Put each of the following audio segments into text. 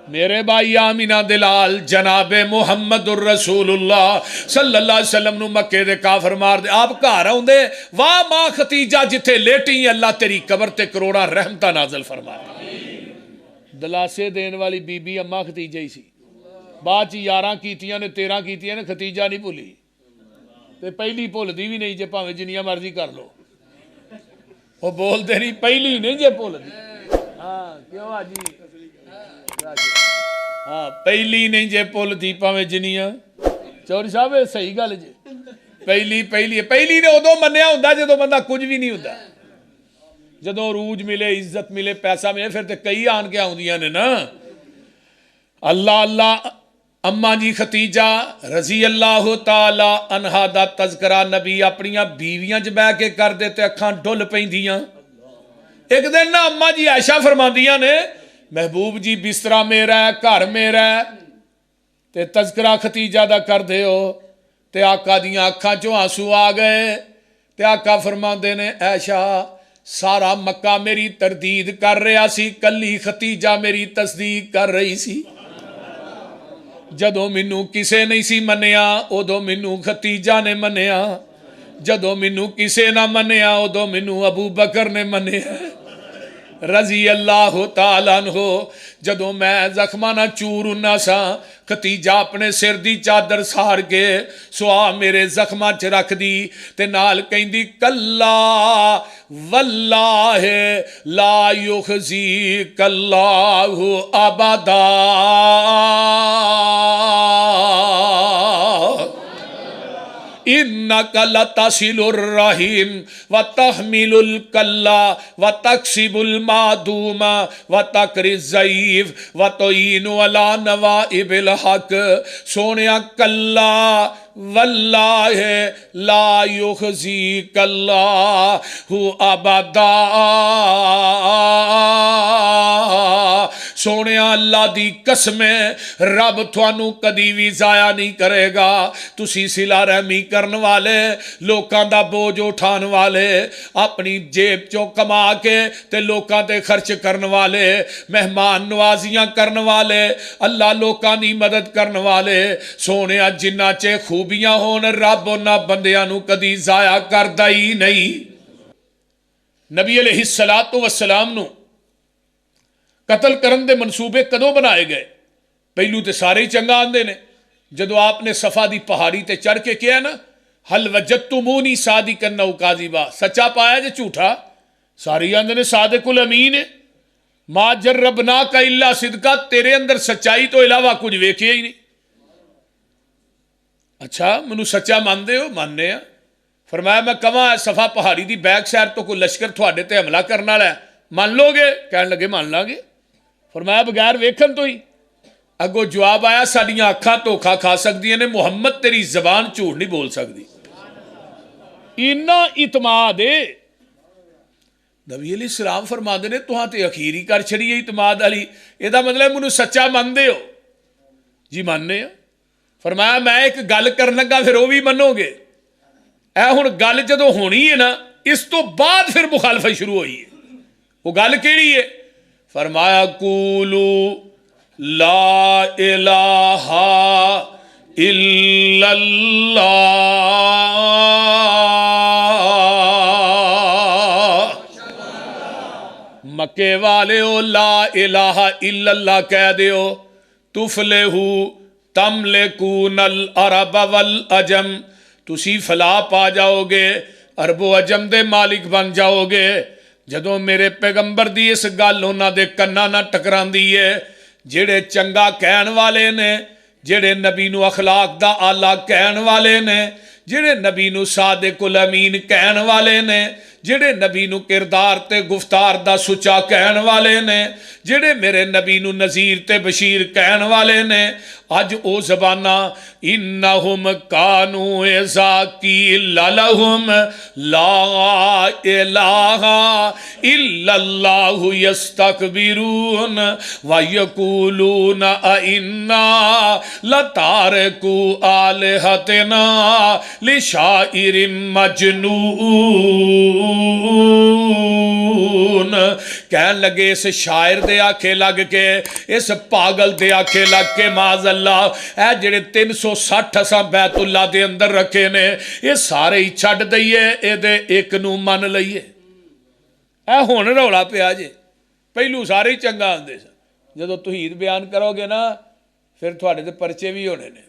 میرے بھائی آمینہ دلال جناب محمد الرسول اللہ صلی اللہ علیہ وسلم نو مکے دے کافر مار دے آپ گھر آؤندے واہ ماں ختیجہ جتھے لیٹی اللہ تیری قبر تے کروڑا رحمتہ نازل فرما دلاسے دین والی بی بی اماں ختیجہ ہی سی بعد چی 11 کیتیاں نے 13 کیتیاں نے ختیجہ نہیں بھولی تے پہلی بھول دی بھی نہیں جے پاویں جنیاں مرضی کر لو وہ بول دے نہیں پہلی نہیں جے بھول دی ہاں کیوں آجی ہاں پہلی نہیں جے پل دی پاویں جنیاں چوری صاحب صحیح گل جے پہلی نے ادو منیا ہوندا جدوں بندہ کچھ بھی نہیں ہوندا جدوں عروج ملے عزت ملے پیسہ ملے پھر تے کئی آن کے آوندیاں نے نا اللہ اللہ اماں جی ختیجہ رضی اللہ تعالی عنہا دا تذکرہ نبی اپنیاں بیویاں چ بہ کے کر دے تے اکھاں ڈل پیندیاں ایک دن نا اماں جی عائشہ فرماندیاں نے محبوب جی بسترا میرا ہے گھر میرا ہے تے تذکرہ ختیجہ دا کر دے ہو تے آقا دیاں اکھاں چوں آنسو آ گئے تے آقا فرماندے نے عائشہ سارا مکہ میری تردید کر رہا سی کلی ختیجہ میری تصدیق کر رہی سی جدوں مینوں کسے نہیں سی منیا ادو مینوں ختیجہ نے منیا جدوں مینوں کسے نہ منیا ادو مینوں ابو بکر نے منیا رضی اللہ تعالیٰ عنہ جدوں میں زخمہ نہ چور ہونا سا ختیجہ اپنے سر دی چادر سار کے سوا میرے زخمہ چ رکھ دی تے نال کہندی کلا واللہ لا یخزیک اللہ ابدا انک لتصل الرحیم وتحمل الکلا وتکسب المعدوم وتکری الضعیف وتعین علی نوائب الحق سونیا کلا واللہ لا یخزیک اللہ ابدا سونیا اللہ دی قسم رب تھانوں کدی بھی ضائع نہیں کرے گا تسی صلہ رحمی کرن والے لوکاں دا بوجھ اٹھان والے اپنی جیب چوں کما کے تے لوکاں تے خرچ کرن والے مہمان نوازیاں کرن والے اللہ لوکاں دی مدد کرن والے سونیا جنہ چے خوبیاں ہون رب انہاں بندیاں نو کدی ضائع کردا ہی نہیں نبی علیہ السلام نو قتل کرن دے منصوبے کدوں بنائے گئے پہلو تے سارے ہی چنگا آندے نے جدو آپ نے صفا دی پہاڑی تے چڑھ کے کیا نا حل وجدتمونی صادقا او کاذبا سچا پایا جے جھوٹا سارے آندے نے صادق الامین ہے ما جربناک الا صدقا تیرے اندر سچائی تو علاوہ کچھ ویکھیا ہی نہیں اچھا منو سچا ماندے ہو ماننے ہیں فرمایا میں کہاں صفا پہاڑی دی بیک سائڈ تو کوئی لشکر تھوڑے تے حملہ کرنا والا ہے مان لو گے کہنے لگے مان لاں گے فرمایا بغیر ویکھن تو ہی اگو جواب آیا ساڈیاں اکھاں دھوکھا کھا سکدیاں نے محمد تیری زبان جھوٹ نہیں بول سکتی اینا اعتماد ہے نبی علیہ السلام فرماندے نے تہاں تے اخیری کر چھڑی ہے اعتماد علی یہ دا مطلب منو سچا ماندے ہو جی ماننے ہیں فرمایا میں ایک گل کرن لگا پھر وہ بھی منو گے اے ہن گل جدوں ہونی ہے نا اس تو بعد پھر مخالفت شروع ہوئی ہے وہ گل کیڑی ہے فرمایا قولو لا الہ الا اللہ مکے والے ہو لا الہ الا اللہ کہہ دیو تفلحو تملکون العرب والعجم تسی فلاح پا جاؤ گے عرب و عجم دے مالک بن جاؤ گے جدوں میرے پیغمبر دی اس گل انہاں دے کنا نہ ٹکراندی ہے جڑے چنگا کہن والے نے جڑے نبی نو اخلاق دا آلہ کہن والے نے جڑے نبی نو صادق الامین کہن والے نے جڑے نبی نو کردار تے گفتار دا سچا کہن والے نے جڑے میرے نبی نو نذیر تے بشیر کہن والے نے اج او زبانہ انہم کانو اذا قیل لہم لا الہ الا اللہ یستکبرون ویقولون ائنا لتارکو آلہتنا لشاعر مجنون کہن لگے اس شاعر دے آکھے لگ کے اس پاگل دے آکھے لگ کے معاذ اللہ اے جڑے 360 اساں بیت اللہ دے اندر رکھے نے یہ سارے ہی چھڈ دئیے اے دے ایک نو من لئیے اے ہن رولا پیا جے پہلو سارے ہی چنگا ہوندے سن جدو توحید بیان کرو گے نا پھر تھوڑے تے پرچے بھی ہونے نے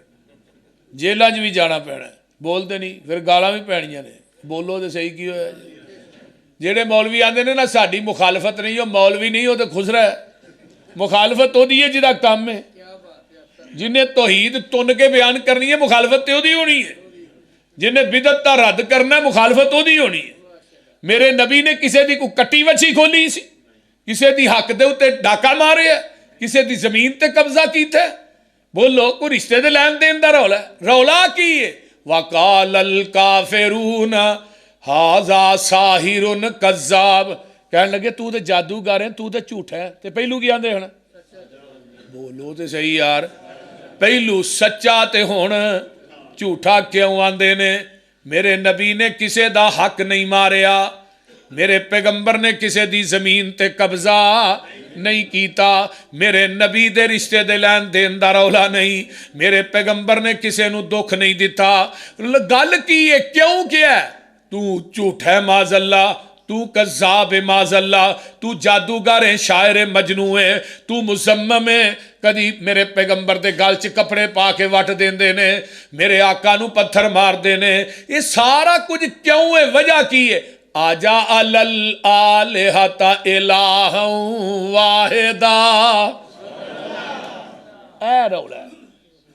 جیلاں بھی جانا پینا بولتے نہیں پھر گالاں بھی پینیاں نے بولو تے صحیح کی ہویا جی جڑے مولوی آندے نے نا ساڈی مخالفت نہیں وہ مولوی نہیں وہ تے خسرا ہے مخالفت وہ دی ہے جدا کام ہے جنہیں توحید تن کے بیان کرنی ہے مخالفت تے وہ دی ہونی ہے جنہیں بدعت دا رد کرنا ہے مخالفت وہ دی ہونی ہے میرے نبی نے کسے دی کو کٹی وچھی کھولی سی کسے دی حق دے اتے ڈاکہ مارے ہے کسے دی زمین تے قبضہ کیتا ہے بولو کوئی رشتے دے لین دین دا رولا ہے رولا کی ہے وَقَالَ الْكَافِرُونَ هَذَا سَاحِرٌ كَذَّابٌ کہنے لگے تو تے جادوگر ہے تو تے جھوٹ ہے تے پہلو کی آندے ہن بولو تے صحیح یار پہلو سچا تے ہن جھوٹا کیوں آندے نے میرے نبی نے کسے دا حق نہیں ماریا میرے پیغمبر نے کسے دی زمین تے قبضہ نہیں کیتا میرے نبی دے رشتے دے لین دین دا رولا نہیں میرے پیغمبر نے کسے نو دکھ نہیں دیتا گل کی ہے کیوں کیا ہے تو جھوٹ ہے معاذ اللہ تو کذاب ہے معاذ اللہ تو جادوگر ہے شاعر مجنون ہے تو مزمم ہے کدی میرے پیغمبر دے گل چ کپڑے پا کے وٹ دیندے نے میرے آقا نو پتھر مار دینے یہ سارا کچھ کیوں ہے وجہ کی ہے آجا الالہۃ الہ واحدہ اے رولا ہے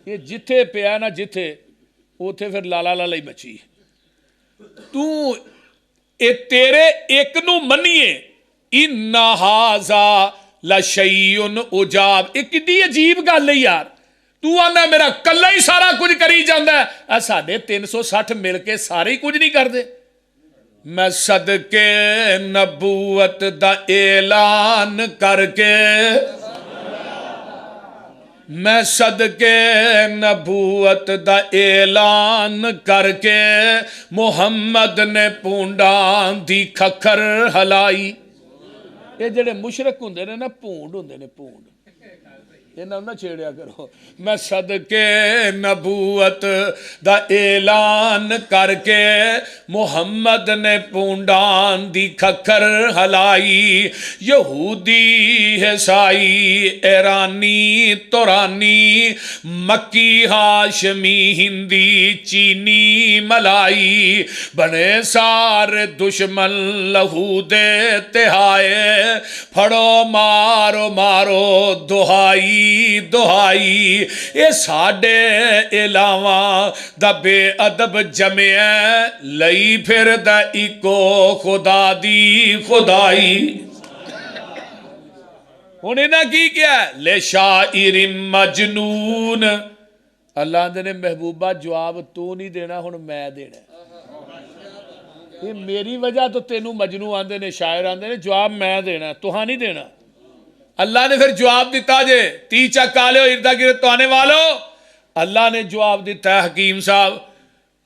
یہ جتھے پیا نا جتھے اوتھے پھر لالا لالا ہی بچی تو اے تیرے ایک نو منیے ان ھذا لشیء عجاب ایک کتنی عجیب گل ہے یار تو آنا میرا کلا ہی سارا کچھ کری جاندا ہے اے ساڈے 360 مل کے سارے ہی کچھ نہیں کردے میں صدقے نبوت دا اعلان کر کے میں صدقے نبوت دا اعلان کر کے محمد نے پونڈاں دی کھکھر ہلائی یہ جڑے مشرک ہوندے نے نا پونڈ ہوندے نے پونڈ یہ نہ چھیڑیا کرو میں صدقے نبوت دا اعلان کر کے محمد نے پونڈان دی کھکھر ہلائی یہودی عیسائی ایرانی تورانی مکی ہاشمی ہندی چینی ملائی بنے سارے دشمن لہو دے تہائے پھڑو مارو مارو دہائی دہائی یہ ساڑے علاوہ دا بے ادب جمعہ لئی پھر دا ایکو خدا دی خدائی انہیں نہ کی کیا ہے لے شاعر مجنون اللہ نے محبوبہ جواب تو نہیں دینا ہن میں دینا یہ میری وجہ تو تینوں مجنون آندے نے شاعر آندے نے جواب میں دینا تو ہاں نہیں دینا اللہ نے پھر جواب دیتا جے تی چکالے ہو اردہ گرد تو آنے والو اللہ نے جواب دیتا ہے حکیم صاحب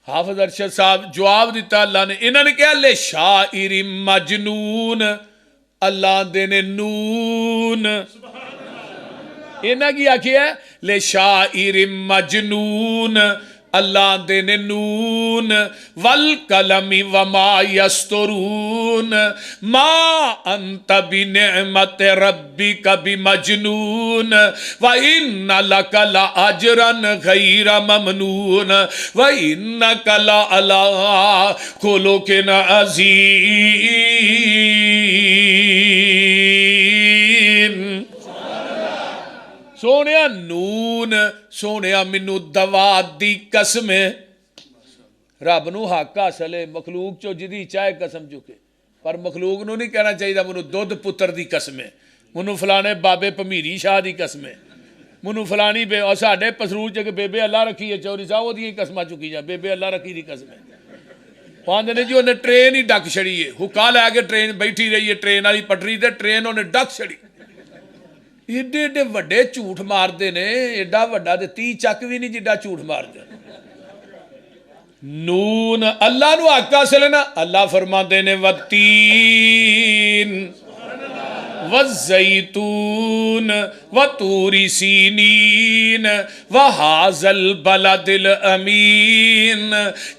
حافظ ارشد صاحب جواب دیتا اللہ نے انہوں نے کہا لے شاعر مجنون اللہ دینے نون انہوں کی آکھی ہے لے شاعر مجنون اللہ دینے نون والقلم وما یسترون ما انت بنعمت ربک بمجنون وَإِنَّ لَكَ لَأَجْرًا غَيْرَ مَمْنُونَ وَإِنَّكَ لَعَلَىٰ خُلُقٍ عَظِيمٍ سونیا نون سونیا منو دوات دی قسمیں رب نو حق حاصل ہے مخلوق چو جدی چاہے قسم چکے پر مخلوق نو نہیں کہنا چاہیے منو دودھ پتر دی قسمیں منو فلانے بابے پمیری شاہ دی قسمیں منو فلانی بے اور ساڑھے پسرور چکے بے بے اللہ رکھی ہے چوری صاحب وہ دی قسمہ چکی جا بے بے اللہ رکھی دی قسمیں پاندے نے جو انہیں ٹرین ہی ڈک چھڑی ہے حکا لے آگے ٹرین بیٹھی رہی ہے ٹرین والی پٹری تے ٹرین انہیں ڈک چھڑی ایڈے ایڈے وڈے جھوٹ مار دے نے ایڈا وڈا دے 30 چک بھی نہیں جڈا جھوٹ مار دے نون اللہ نو حق حاصل ہے نا اللہ فرما دے نے وتین والزیتون وطور سینین وہذا البلد الامین.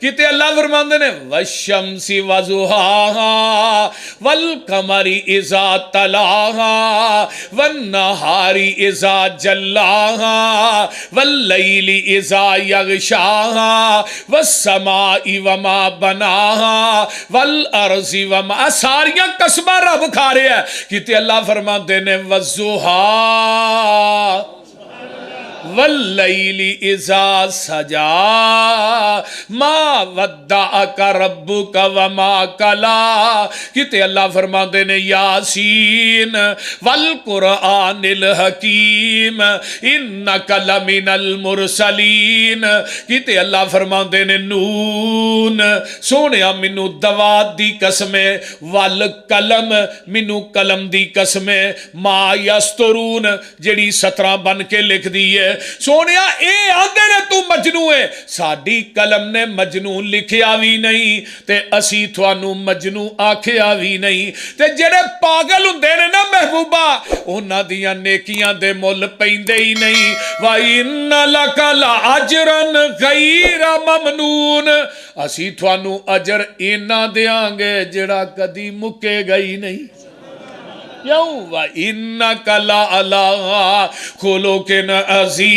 کتے اللہ فرماندے نے والشمس وضحاها والقمر اذا تلاها والنہار اذا جلاها واللیل اذا یغشاها والسماء وما بناها والارض وما. ساریاں قسمہ رب کھا رہے ہیں. کتے اللہ فرماتے نے وَالضُّحَا واللیل اذا سجا ما ودعک ربک وما کلا. کتے اللہ فرماتے نے یاسین والقرآن الحکیم انک لمن المرسلین. کتے اللہ فرماتے نے نون سونیا منو دوات دی قسمیں والقلم منو قلم دی قسمیں ما یسترون جڑی 17 بن کے لکھ دی ہے. سونیا اے آندے نے تو مجنون ہے. ساڈی قلم نے مجنون لکھیا بھی نہیں تے اسی تھانوں مجنون آکھیا بھی نہیں. تے جڑے پاگل ہوندے نے نا محبوبہ انہاں دیاں نیکیاں دے مل پیندے ہی نہیں. وَإِنَّ لَكَ لَأَجْرًا غَيْرَ مَمْنُونَ. اسی تھانوں اجر اینا دیاں گے جڑا کدی مکے گئی نہیں. کیوں؟ وَإِنَّكَ لَعَلَىٰ خُلُقٍ عَظِيمٍ.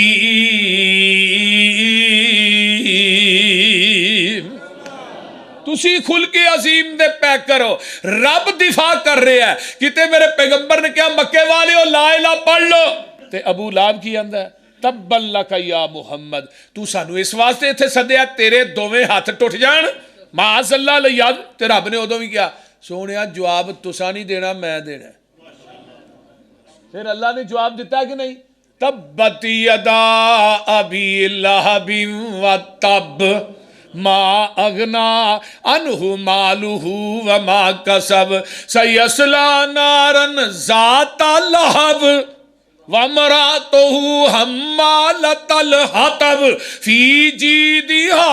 تسی خلق عظیم دے پیک کرو. رب دفاع کر رہے ہیں. کتے میرے پیغمبر نے کیا مکے والے ہو لا الہ پڑھ لو. تے ابو لہب کی اندر تبّا لک یا محمد. تو سانو اس واسطے تھے سدیا تیرے دوویں ہاتھ ٹوٹ جان معاذ اللہ لیاد. تے رب نے ادوں بھی کیا سونیا جواب تسا نہیں دینا میں دینا. پھر اللہ نے جواب دیتا ہے کہ نہیں. تبت یدا ابی لہب وتب ما اغنا عنہ مالہ وما کسب سیصلی نارا ذات لہب وامرأتہ حمالۃ الحطب فی جیدہا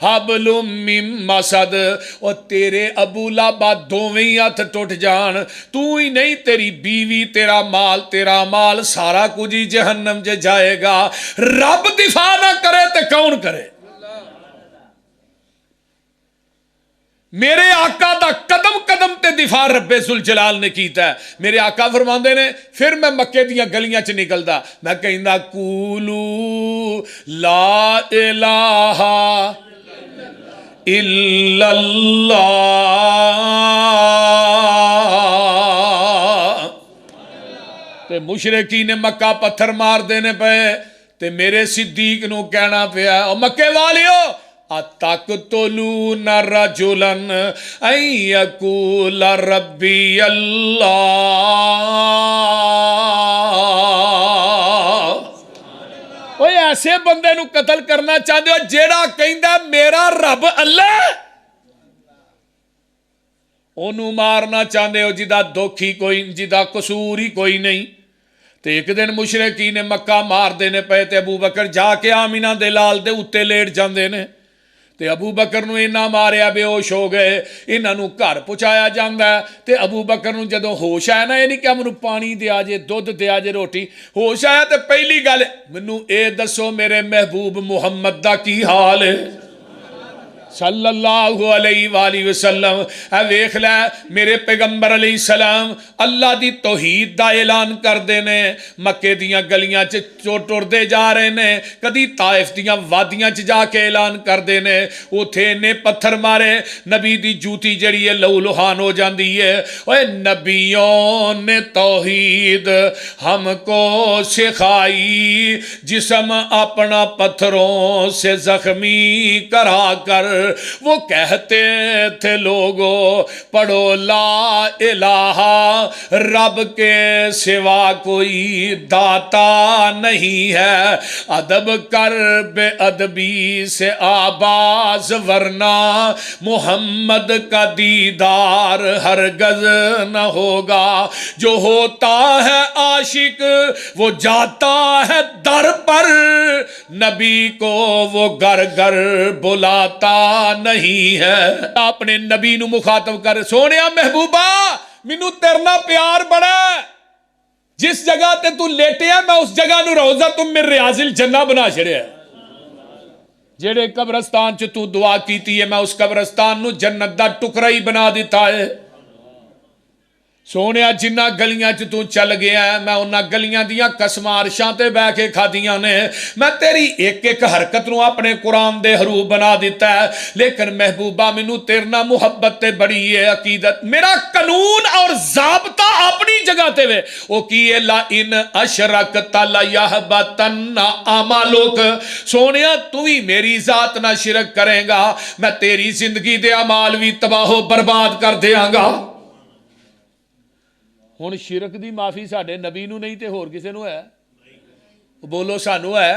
حبل من مسد. اور تیرے ابو لہب دوویں ہاتھ ٹوٹ جان تو ہی نہیں تیری بیوی تیرا مال سارا کچھ ہی جہنم جے جائے گا. رب دفاع نہ کرے تے کون کرے. میرے آقا دا قدم قدم تے دفاع رب ذوالجلال نے کیتا ہے. میرے آقا فرماندے نے پھر میں مکے دیاں گلیاں چ نکلدا میں کہندا قولو لا الہ الا اللہ. تے مشرکین مکہ پتھر مار دینے پے تے میرے صدیق نو کہنا پیا او مکے والیو اتقتلون رجلا ان یقول ربی اللہ. اوہ ایسے بندے نو قتل کرنا چاہتے ہو جیڑا کہندا میرا رب اللہ. انہوں مارنا چاہتے ہو جدا دکھ ہی کوئی جدا قصور ہی کوئی نہیں. تے ایک دن مشرکین مکہ مار دینے پے تے ابو بکر جا کے آمینہ دے لال دے اتے لیٹ جاندے نے. تے ابو بکر نو اینا ماریا بے ہوش ہو گئے. انہاں نو گھر پہنچایا جاندا ہے. تے ابو بکر نو جدوں ہوش آیا نا یہ نہیں کہ منو پانی دیا جے دودھ دیا جے روٹی. ہوش آیا تے پہلی گل منو اے دسو میرے محبوب محمد دا کی حال ہے صلی اللہ علیہ وآلہ وسلم. اے ویکھ لے میرے پیغمبر علیہ السلام اللہ دی توحید دا اعلان کر دینے مکے دیاں گلیاں ٹردے جا رہے نے. کدی طائف دیاں وادیاں جا کے اعلان کر دینے اوتھے نے پتھر مارے نبی دی جوتی جڑی ہے لہو لہان ہو جاندی ہے. اوے نبیوں نے توحید ہم کو سکھائی جسم اپنا پتھروں سے زخمی کرا کر وہ کہتے تھے لوگوں پڑھو لا الہ رب کے سوا کوئی داتا نہیں ہے. ادب کر بے ادبی سے آباز ورنہ محمد کا دیدار ہرگز نہ ہوگا. جو ہوتا ہے عاشق وہ جاتا ہے در پر نبی کو وہ گھر گھر بلاتا نہیں ہے. اپنے نبی نو مخاطب کر سونیا محبوبہ مینوں تیرے نال پیار بڑا ہے، جس جگہ تے تو لیٹیا میں اس جگہ نو روضہ من ریاض الجنہ بنا چھڑیا ہے۔ جڑے قبرستان چ تو دعا کیتی ہے میں اس قبرستان نو جنت دا ٹکڑا ہی بنا دیتا ہے۔ سونیا جنہ گلیاں چ تو چل گیا ہے میں انہاں گلیاں دیاں قسماں عرشاں تے بہ کے کھادیاں نے، میں تیری ایک ایک حرکت نو اپنے قرآن دے حروف بنا دیتا ہے، لیکن محبوبہ مینوں تیرے نال محبت تے بڑی ہے، عقیدت میرا قانون اور ضابطہ اپنی جگہ تے وے او کی ہے لا ان اشرکت لیحبطن اعمالک، سونیا تو ہی میری ذات نہ شرک کرے گا میں تیری زندگی دے اعمال بھی تباہ و برباد کر دیاں گا۔ ہن شرک دی معافی ساڈے نبی نو نہیں تے ہور کسے نو ہے؟ بولو سانو ہے؟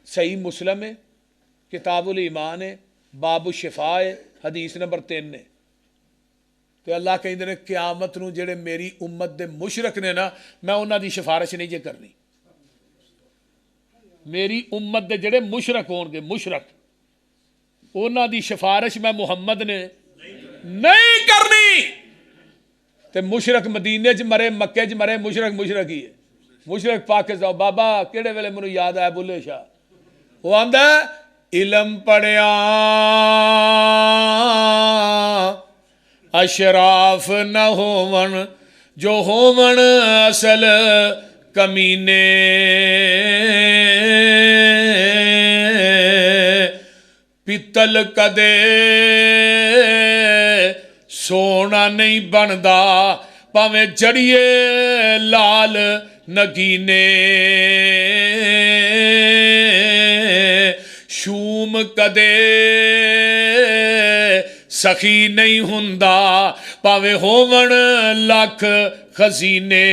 صحیح مسلم ہے، کتاب الایمان ہے، باب الشفاء ہے، حدیث نمبر 3 نے، تے اللہ کہندے نے قیامت نو جڑے میری امت دے مشرک نے نا میں انہاں دی سفارش نہیں جے کرنی، میری امت دے جڑے مشرک ہون گے مشرک انہاں دی سفارش میں محمد نے نہیں کرنی۔ تے مشرک مدینے چ مرے مکے چ مرے مشرک ہی ہے، مشرک پاکستان بابا کیڑے ویلے مینوں یاد آیا بلے شاہ وہ آندا ہے علم پڑھیا اشراف نہ ہون جو ہون اصل کمینے، پتل کدے سونا نہیں بندا پاویں جڑیے لال نگینے، شوم کدے سخی نہیں ہوندا پاویں ہون لکھ خزینے،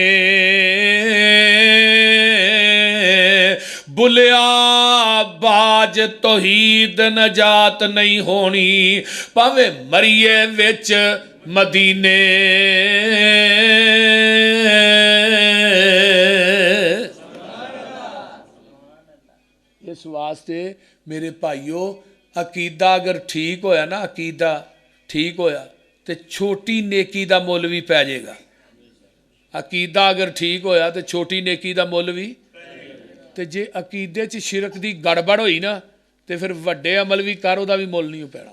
بلیا باج توحید نجات نہیں ہونی پاویں مریے وچ مدینے۔ اس واسطے میرے بھائیو عقیدہ اگر ٹھیک ہویا نا عقیدہ ٹھیک ہویا تے چھوٹی نیکی دا مول بھی پی جائے گا، عقیدہ اگر ٹھیک ہویا تے چھوٹی نیکی دا مول بھی تے جے عقیدے چ شرک دی گڑبڑ ہوئی نا تے پھر وڈے عمل بھی کرو دا بھی مول نہیں پینا۔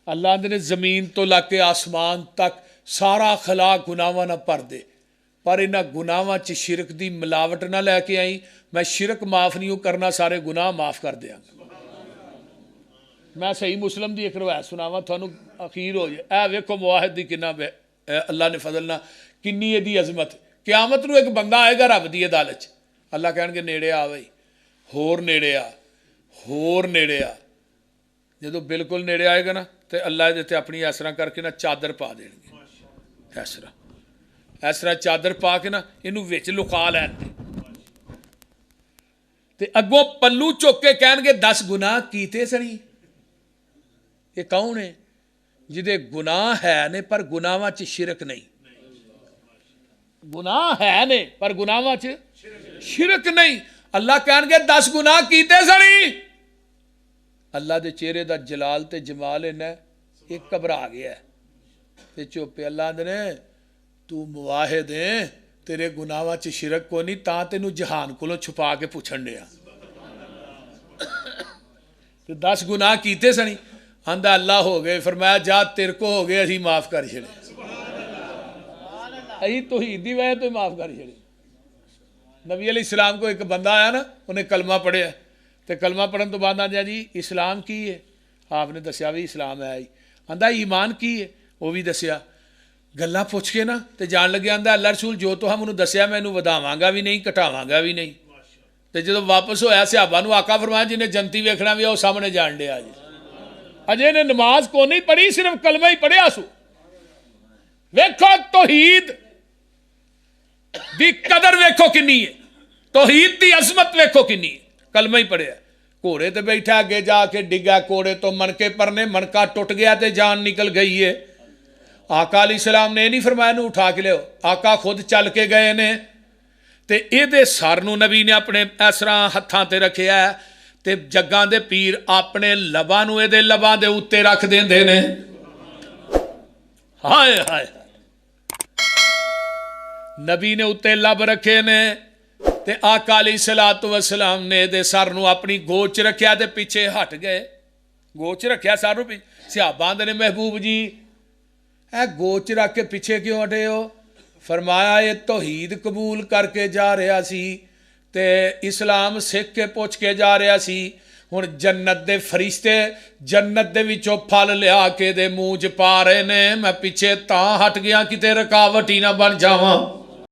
اللہ نے زمین تو لا کے آسمان تک سارا خلاق گناواں نہ پر دے، پر انہاں گناواں چ شرک دی ملاوٹ نہ لے کے آئی، میں شرک معاف نہیں کرنا سارے گناہ معاف کر دیاں گا۔ میں صحیح مسلم دی ایک روایت سناواں تھانوں اخیر ہو جائے، اے ویکھو مواحد دی کنا اللہ نے فضل نہ کنی دی عظمت۔ قیامت نو ایک بندہ آئے گا رب دی عدالت، اللہ کہن گے نیڑے آ بھائی، ہور نیڑے آ، ہور نیڑے آ، جدو بالکل نیڑے آئے گا نا تے اللہ دیتے اپنی اس طرح کر کے نا چادر پا دیں گے، اس طرح چادر پا کے نا انہوں وچ لکا لین گے تے اگوں پلو چک کے کہن گے 10 گناہ کیتے سنی۔ یہ کون ہے؟ جدے گناہ ہے نے پر گناہاں چ شرک نہیں، گناہ ہے نے پر گناہاں چ شرک نہیں۔ اللہ کہن گے 10 گناہ کیتے سنی، اللہ دے چہرے دا جلال تے جمال ہے ایک گھبرا گیا ہے تے چوپے اللہ نے تو مواحد ہیں تیرے گناہاں چ شرک کو نہیں تاں تینوں جہان کولوں چھپا کے پوچھن دیا تو 10 گناہ کیتے سنی، آندا اللہ ہو گئے، فرمایا جا تیرے کو ہو گئے اسی معاف کر چھڑے، اسی توحید دی وجہ تو معاف کر چھڑے۔ نبی علیہ السلام کو ایک بندہ آیا نا انہیں کلمہ پڑھیا تو کلمہ پڑھن تو بعد آندا جی اسلام کی ہے، آپ نے دسیا بھی اسلام ہے ہی، آندا ایمان کی ہے وہ بھی دسیا، گلاں پوچھ کے نا تے جان لگے آندا اللہ رسول جو تو ہم انہوں دسیا میں انہوں وداواں گا بھی نہیں کٹاواں گا بھی نہیں، تے جدو واپس ہویا صحابہ نو آقا فرمایا جنہیں جنتی ویکھنا بھی وہ سامنے جان لیا جی، اجے نے نماز کو نہیں پڑھی صرف کلمہ ہی پڑھیا سو۔ ویکھو توحید دی قدر ویکھو کنی ہے، توحید دی عظمت ویکھو کنی ہے، کلمہ ہی پڑھیا، گھوڑے تے بیٹھا اگے جا کے ڈگا کوڑے تو منکے پرنے منکا ٹوٹ گیا تے جان نکل گئی ہے۔ آقا علیہ السلام نے نہیں فرمایا نو اٹھا کے لے آقا خود چل کے گئے نے تے اے دے سر نو نبی نے اپنے اس طرح ہتھاں تے رکھیا ہے تے جگاں دے پیر اپنے لباں نو اے دے لباں دے اوتے رکھ دیندے نے، ہائے ہائے نبی نے اتنے لب رکھے نے تے آقا علیہ الصلوۃ والسلام نے دے سر نو اپنی گوچ رکھیا تے پیچھے ہٹ گئے گوچ رکھیا سر نو صحابہ نے محبوب جی اے گوچ رکھ کے پیچھے کیوں ہٹے ہو فرمایا یہ توحید قبول کر کے جا رہا سی تے اسلام سکھ کے پوچھ کے جا رہا سی ہن جنت دے فرشتے جنت دے وچوں پھل لیا کے دے منہ چ پا رہے نے میں پیچھے تاں ہٹ گیا کتے رکاوٹ ہی نہ بن جاواں